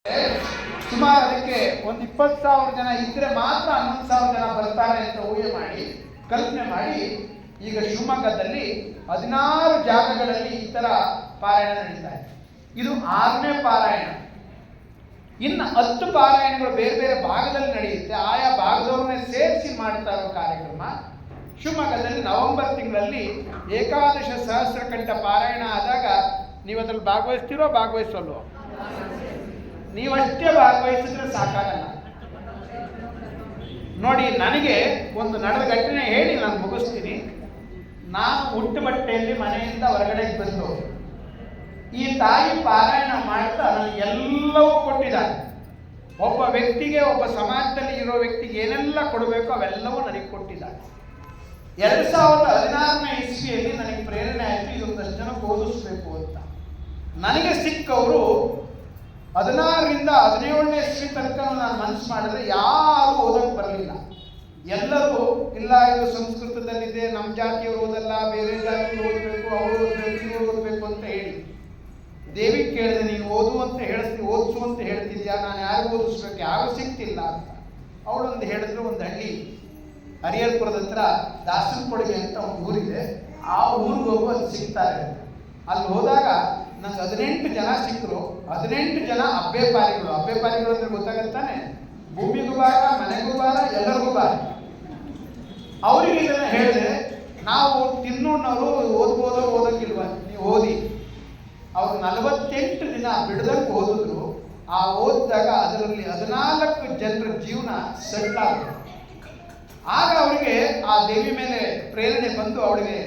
ಸುಮಾರು ಅದಕ್ಕೆ ಒಂದು 20,000 ಜನ ಇದ್ರೆ ಮಾತ್ರ 11,000 ಜನ ಬರ್ತಾರೆ ಅಂತ ಊಹೆ ಮಾಡಿ ಕಲ್ಪನೆ ಮಾಡಿ ಈಗ ಶಿವಮೊಗ್ಗದಲ್ಲಿ 16 ಜಾಗಗಳಲ್ಲಿ ಈ ತರ ಪಾರಾಯಣ ನಡೀತಾ ಇದೆ. ಇದು 6ನೇ ಪಾರಾಯಣ. ಇನ್ನು 10 ಪಾರಾಯಣಗಳು ಬೇರೆ ಬೇರೆ ಭಾಗದಲ್ಲಿ ನಡೆಯುತ್ತೆ. ಆಯಾ ಭಾಗದವ್ರನ್ನೇ ಸೇರಿಸಿ ಮಾಡ್ತಾ ಇರೋ ಕಾರ್ಯಕ್ರಮ ಶಿವಮೊಗ್ಗದಲ್ಲಿ ನವೆಂಬರ್ ತಿಂಗಳಲ್ಲಿ ಏಕಾದಶ ಸಹಸ್ರಕಂಠ ಪಾರಾಯಣ ಆದಾಗ ನೀವು ಅದ್ರಲ್ಲಿ ಭಾಗವಹಿಸಲ್ವೋ? ನೀವಷ್ಟೇ ಭಾಗವಹಿಸಿದ್ರೆ ಸಾಕಾಗಲ್ಲ. ನೋಡಿ, ನನಗೆ ಒಂದು ನಡೆದ ಘಟನೆ ಹೇಳಿ ನಾನು ಮುಗಿಸ್ತೀನಿ. ನಾನು ಹುಟ್ಟು ಬಟ್ಟೆಯಲ್ಲಿ ಮನೆಯಿಂದ ಹೊರಗಡೆ ಬಂದು ಈ ತಾಯಿ ಪಾರಾಯಣ ಮಾಡ್ತಾ ನನಗೆ ಎಲ್ಲವೂ ಕೊಟ್ಟಿದ್ದಾರೆ. ಒಬ್ಬ ವ್ಯಕ್ತಿಗೆ, ಒಬ್ಬ ಸಮಾಜದಲ್ಲಿ ಇರೋ ವ್ಯಕ್ತಿಗೆ ಏನೆಲ್ಲ ಕೊಡಬೇಕೋ ಅವೆಲ್ಲವೂ ನನಗೆ ಕೊಟ್ಟಿದ್ದಾರೆ. 2016ನೇ ಇಸ್ವಿಯಲ್ಲಿ ನನಗೆ ಪ್ರೇರಣೆ ಆಯಿತು ಇದೊಂದಷ್ಟು ಜನಕ್ಕೆ ಓದಿಸ್ಬೇಕು ಅಂತ. ನನಗೆ ಸಿಕ್ಕವರು 16ರಿಂದ 17ನೇ ಇಸ್ವಿ ತನಕ ನಾನು ಮನಸ್ಸು ಮಾಡಿದ್ರೆ ಯಾರು ಓದಕ್ಕೆ ಬರಲಿಲ್ಲ. ಎಲ್ಲರೂ ಇಲ್ಲ, ಇದು ಸಂಸ್ಕೃತದಲ್ಲಿದೆ, ನಮ್ಮ ಜಾತಿಯವರು ಓದಲ್ಲ, ಬೇರೆ ಜಾತಿಯವರು ಓದಬೇಕು, ಅವರು ಓದಬೇಕು, ಇವರು ಓದಬೇಕು ಅಂತ ಹೇಳಿ ದೇವಿ ಕೇಳಿದೆ, ನೀನು ಓದು ಅಂತ ಓದಿಸು ಅಂತ ಹೇಳ್ತಿದ್ಯಾ, ನಾನು ಯಾರು ಓದಿಸ್ಬೇಕು, ಯಾರು ಸಿಗ್ತಿಲ್ಲ ಅಂತ. ಅವಳೊಂದು ಹೇಳಿದ್ರು, ಒಂದು ಹಳ್ಳಿ ಹರಿಹರಪುರದ ಹತ್ರ ದಾಸನಕೊಡಿಗೆ ಅಂತ ಒಂದು ಊರಿದೆ, ಆ ಊರಿಗೆ ಹೋಗು, ಅಲ್ಲಿ ಸಿಗ್ತಾರೆ. ಅಲ್ಲಿ ಹೋದಾಗ ನಂಗೆ 18 ಜನ ಸಿಕ್ಕರು. 18 ಜನ ಅಬ್ಬೆಪಾರಿಗಳು. ಅಬ್ಬೆಪಾರಿಗಳು ಅಂದ್ರೆ ಗೊತ್ತಾಗತ್ತಾನೆ, ಭೂಮಿಗೂ ಭಾರ, ಮನೆಗೂ ಭಾರ, ಎಲ್ಲರಿಗೂ ಭಾರ. ಅವರಿಗೆ ಇದನ್ನ ಹೇಳಿದೆ, ನಾವು ತಿನ್ನೋಣವರು ಓದ್ಬೋದೋ ಓದಕ್ಕಿಲ್ವ, ನೀವು ಓದಿ. ಅವ್ರು 48 ದಿನ ಬಿಡದಂಗೆ ಓದಿದ್ರು. ಆ ಓದಿದಾಗ ಅದರಲ್ಲಿ 14 ಜನರ ಜೀವನ ಸೆಟ್ಲ್ ಆಗುತ್ತೆ. ಆಗ ಅವರಿಗೆ ಆ ದೇವಿ ಮೇಲೆ ಪ್ರೇರಣೆ ಬಂದು ಅವಳಿಗೆ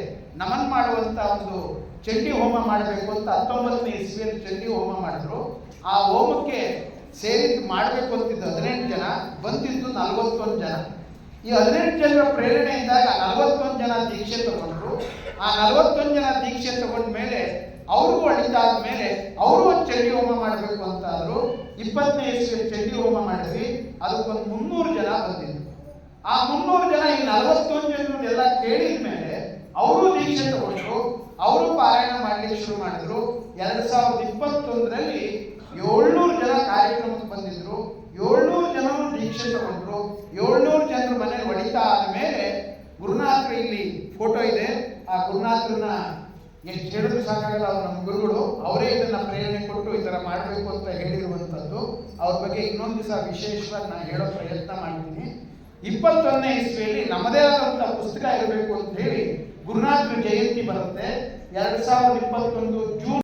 ನಮನ್ ಮಾಡುವಂತ ಒಂದು ಚಂಡಿ ಹೋಮ ಮಾಡಬೇಕು ಅಂತ 19ನೇ ಇಸ್ವಿಯಲ್ಲಿ ಚಂಡಿ ಹೋಮ ಮಾಡಿದ್ರು. ಆ ಹೋಮಕ್ಕೆ ಮಾಡಬೇಕು ಅಂತಿದ್ದು 18 ಜನ, ಬಂದಿದ್ದು 41 ಜನ. ಈ 18 ಜನರ ಪ್ರೇರಣೆಯಿಂದಾಗ 41 ಜನ ದೀಕ್ಷೆ ತಗೊಂಡ್ರು. ಆ 41 ಜನ ದೀಕ್ಷೆ ತಗೊಂಡ ಮೇಲೆ ಅವ್ರಿಗೂ ಅಳಿತಾದ ಮೇಲೆ ಅವರು ಒಂದು ಚಂಡಿ ಹೋಮ ಮಾಡಬೇಕು ಅಂತ ಆದ್ರು. 20ನೇ ಇಸ್ವಿಯಲ್ಲಿ ಚಂಡಿ ಹೋಮ ಮಾಡಿದ್ವಿ. ಅದಕ್ಕೊಂದು 300 ಜನ ಬಂದಿದ್ರು. ಆ 300 ಜನ ಈ 41 ಜನರನ್ನೆಲ್ಲ ಕೇಳಿದ ಮೇಲೆ ಅವರು ದೀಕ್ಷೆ ತಗೊಂಡ್ರು. ಅವರು ಪಾರಾಯಣ ಮಾಡ್ಲಿಕ್ಕೆ ಶುರು ಮಾಡಿದ್ರು. 2021ರಲ್ಲಿ 700 ಜನ ಕಾರ್ಯಕ್ರಮಕ್ಕೆ ಬಂದಿದ್ರು. 700 ಜನರು ದೀಕ್ಷೆ ತಗೊಂಡ್ರು. 700 ಜನರ ಮನೇಲಿ ಹೊಡಿತಾ ಆದ್ಮೇಲೆ ಗುರುನಾಥರು, ಇಲ್ಲಿ ಫೋಟೋ ಇದೆ, ಆ ಗುರುನಾಥರನ್ನ ಎಷ್ಟು ಹೇಳಿದ್ರು ಸಾಕಾಗಲ್ಲ, ಅವ್ರು ನಮ್ಮ ಗುರುಗಳು. ಅವರೇ ಇದನ್ನ ಪ್ರೇರಣೆ ಕೊಟ್ಟು ಈ ತರ ಮಾಡಬೇಕು ಅಂತ ಹೇಳಿರುವಂಥದ್ದು. ಅವ್ರ ಬಗ್ಗೆ ಇನ್ನೊಂದು ದಿವಸ ವಿಶೇಷವಾಗಿ ನಾನು ಹೇಳೋ ಪ್ರಯತ್ನ ಮಾಡ್ತೀನಿ. 21ನೇ ಇಸ್ವಿಯಲ್ಲಿ ನಮ್ಮದೇ ಆದಂತಹ ಪುಸ್ತಕ ಇರಬೇಕು ಅಂತ ಹೇಳಿ ಗುರುನಾಥರ ಜಯಂತಿ ಬರುತ್ತೆ. 2021 ಜೂನ್